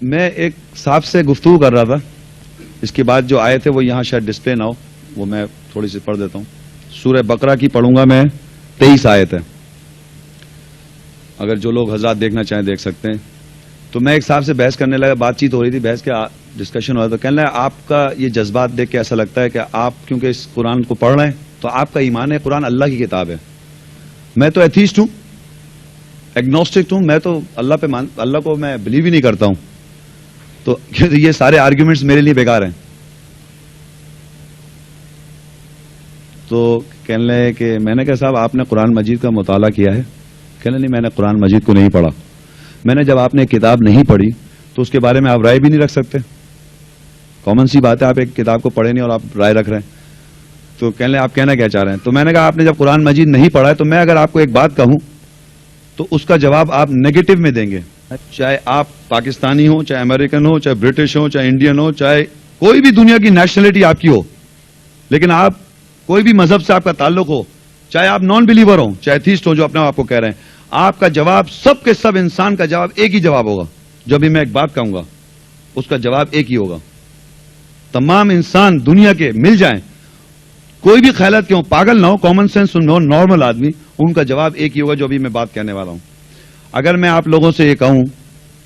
میں ایک صاحب سے گفتگو کر رہا تھا. اس کے بعد جو آئے تھے وہ یہاں شاید ڈسپلے نہ ہو, وہ میں تھوڑی سی پڑھ دیتا ہوں. سورہ بقرہ کی پڑھوں گا میں, 23 آیت ہے. اگر جو لوگ حضرات دیکھنا چاہیں دیکھ سکتے ہیں. تو میں ایک صاحب سے بحث کرنے لگا, بات چیت ہو رہی تھی, بحث کے ڈسکشن ہو رہا تھا. کہنے لگا آپ کا یہ جذبات دیکھ کے ایسا لگتا ہے کہ آپ کیونکہ اس قرآن کو پڑھ رہے ہیں تو آپ کا ایمان ہے قرآن اللہ کی کتاب ہے. میں تو ایتھیسٹ ہوں, ایگنوسٹک ہوں, میں تو اللہ کو میں بلیو ہی نہیں کرتا ہوں. تو یہ سارے آرگیومنٹس میرے لیے بیکار ہیں. تو کہنے لگے کہ میں نے کہا صاحب آپ نے قرآن مجید کا مطالعہ کیا ہے؟ کہنے نہیں میں نے قرآن مجید کو نہیں پڑھا. میں نے جب آپ نے کتاب نہیں پڑھی تو اس کے بارے میں آپ رائے بھی نہیں رکھ سکتے. کامن سی بات ہے, آپ ایک کتاب کو پڑھے نہیں اور آپ رائے رکھ رہے ہیں. تو کہنے لگے آپ کہنا کیا چاہ رہے ہیں؟ تو میں نے کہا آپ نے جب قرآن مجید نہیں پڑھا ہے تو میں اگر آپ کو ایک بات کہوں تو اس کا جواب آپ نیگیٹو میں دیں گے. چاہے آپ پاکستانی ہو, چاہے امریکن ہو, چاہے برٹش ہو, چاہے انڈین ہو, چاہے کوئی بھی دنیا کی نیشنلٹی آپ کی ہو, لیکن آپ کوئی بھی مذہب سے آپ کا تعلق ہو, چاہے آپ نان بلیور ہو, چاہے ایتھیسٹ ہو جو اپنے آپ کو کہہ رہے ہیں, آپ کا جواب سب کے سب انسان کا جواب ایک ہی جواب ہوگا. جو بھی میں ایک بات کہوں گا اس کا جواب ایک ہی ہوگا. تمام انسان دنیا کے مل جائیں, کوئی بھی خیالات کے ہوں, پاگل نہ ہو, کامن سینس نو, نارمل آدمی, ان کا جواب ایک ہی ہوگا جو بھی میں بات کہنے والا ہوں. اگر میں آپ لوگوں سے یہ کہوں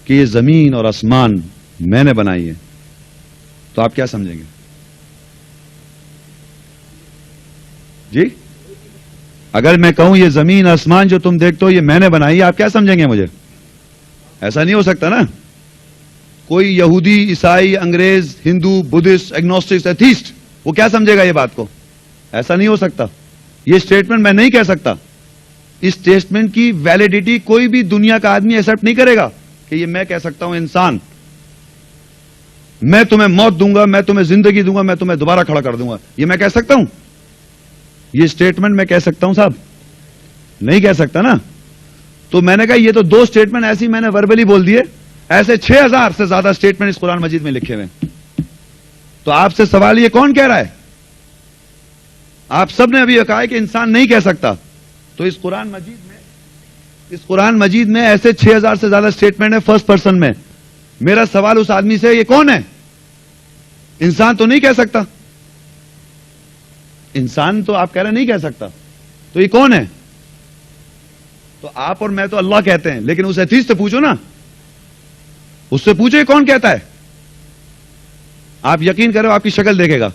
کہ یہ زمین اور آسمان میں نے بنائی ہے تو آپ کیا سمجھیں گے؟ جی, اگر میں کہوں یہ زمین آسمان جو تم دیکھتے ہو یہ میں نے بنائی ہے, آپ کیا سمجھیں گے مجھے؟ ایسا نہیں ہو سکتا نا. کوئی یہودی, عیسائی, انگریز, ہندو, بدھسٹ, ایگنوسٹک, ایتھیسٹ, وہ کیا سمجھے گا یہ بات کو؟ ایسا نہیں ہو سکتا. یہ اسٹیٹمنٹ میں نہیں کہہ سکتا. اس اسٹیٹمنٹ کی ویلیڈیٹی کوئی بھی دنیا کا آدمی ایکسپٹ نہیں کرے گا کہ یہ میں کہہ سکتا ہوں. انسان, میں تمہیں موت دوں گا, میں تمہیں زندگی دوں گا, میں تمہیں دوبارہ کھڑا کر دوں گا, یہ میں کہہ سکتا ہوں؟ یہ اسٹیٹمنٹ میں کہہ سکتا ہوں صاحب؟ نہیں کہہ سکتا نا. تو میں نے کہا یہ تو 2 اسٹیٹمنٹ ایسی میں نے وربلی بول دیے, ایسے 6000 سے زیادہ اسٹیٹمنٹ اس قرآن مجید میں لکھے ہوئے. تو آپ سے سوال یہ کون کہہ رہا ہے؟ آپ سب نے ابھی کہا ہے کہ انسان نہیں کہہ سکتا. تو اس قرآن مجید میں ایسے 6000 سے زیادہ اسٹیٹمنٹ ہے فرسٹ پرسن میں. میرا سوال اس آدمی سے, یہ کون ہے؟ انسان تو نہیں کہہ سکتا. انسان تو آپ کہہ رہے نہیں کہہ سکتا, تو یہ کون ہے؟ تو آپ اور میں تو اللہ کہتے ہیں, لیکن اس ایتھیسٹ سے پوچھو نا, اس سے پوچھو یہ کون کہتا ہے. آپ یقین کرو آپ کی شکل دیکھے گا.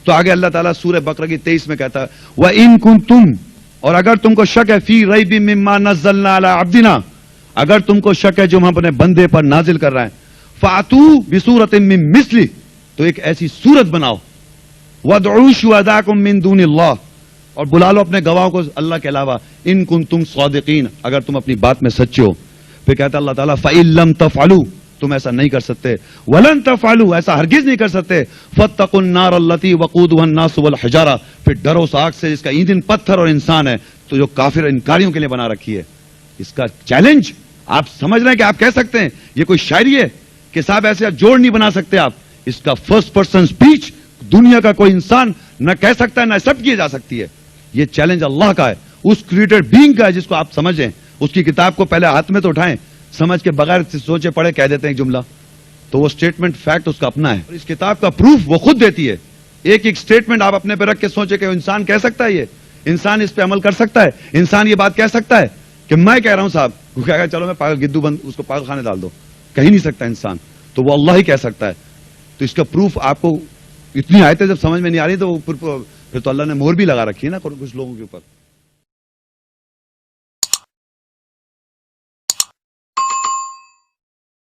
تو آگے اللہ تعالیٰ سورہ بقرہ کی 23 میں کہتا ہے وَإِن كُنتُمْ, اور اگر تم کو شک ہے, فی ریب مما نزلنا علی عبدنا, اگر تم کو شک ہے جو ہم اپنے بندے پر نازل کر رہے ہیں, فَأْتُوا بِسُورَةٍ مِّن مِثْلِهِ, تو ایک ایسی سورت بناؤ, وَادْعُوا شُهَدَاءَكُم مِّن دُونِ اللَّهِ, اور بلا لو اپنے گواہوں کو اللہ کے علاوہ, ان کنتم صادقین, اگر تم اپنی بات میں سچے ہو. پھر کہتا اللہ تعالیٰ فَإِن لَّمْ تَفْعَلُوا, تم ایسا نہیں کر سکتے, وَلَن تَفْعَلُوا, ایسا ہرگز نہیں کر سکتے, فَاتَّقُوا النَّارَ الَّتِي وَقُودُهَا النَّاسُ وَالْحِجَارَةُ, پھر ڈرو اس آگ سے جس کا ایندھن پتھر اور انسان ہے, تو جو کافر انکاریوں کے لیے بنا رکھی ہے. اس کا چیلنج آپ سمجھ رہے ہیں کہ آپ کہہ سکتے ہیں, یہ کوئی شاعری ہے کہ صاحب ایسے جوڑ نہیں بنا سکتے آپ. اس کا فرسٹ پرسن سپیچ دنیا کا کوئی انسان نہ کہہ سکتا ہے, نہ ایکسپٹ کی جا سکتی ہے. یہ چیلنج اللہ کا ہے, اس کریٹڈ بینگ کا ہے جس کو آپ سمجھیں. اس کی کتاب کو پہلے ہاتھ میں تو اٹھائیں, سمجھ کے بغیر سوچے پڑھے کہہ دیتے ہیں ایک جملہ, تو وہ اسٹیٹمنٹ فیکٹ اس کا اپنا ہے. اس کتاب کا پروف وہ خود دیتی ہے. ایک ایک اسٹیٹمنٹ آپ اپنے پہ رکھ کے سوچے کہ انسان کہہ سکتا ہے, یہ انسان اس پہ عمل کر سکتا ہے, انسان یہ بات کہہ سکتا ہے کہ میں کہہ رہا ہوں صاحب, وہ کہے گا چلو میں پاگل گدو بند, اس کو پاگل خانے ڈال دو. کہہ نہیں سکتا انسان, تو وہ اللہ ہی کہہ سکتا ہے. تو اس کا پروف آپ کو اتنی آیتیں جب سمجھ میں نہیں آ رہی تو پھر تو اللہ نے مہر بھی لگا رکھی ہے نا کچھ لوگوں کے اوپر.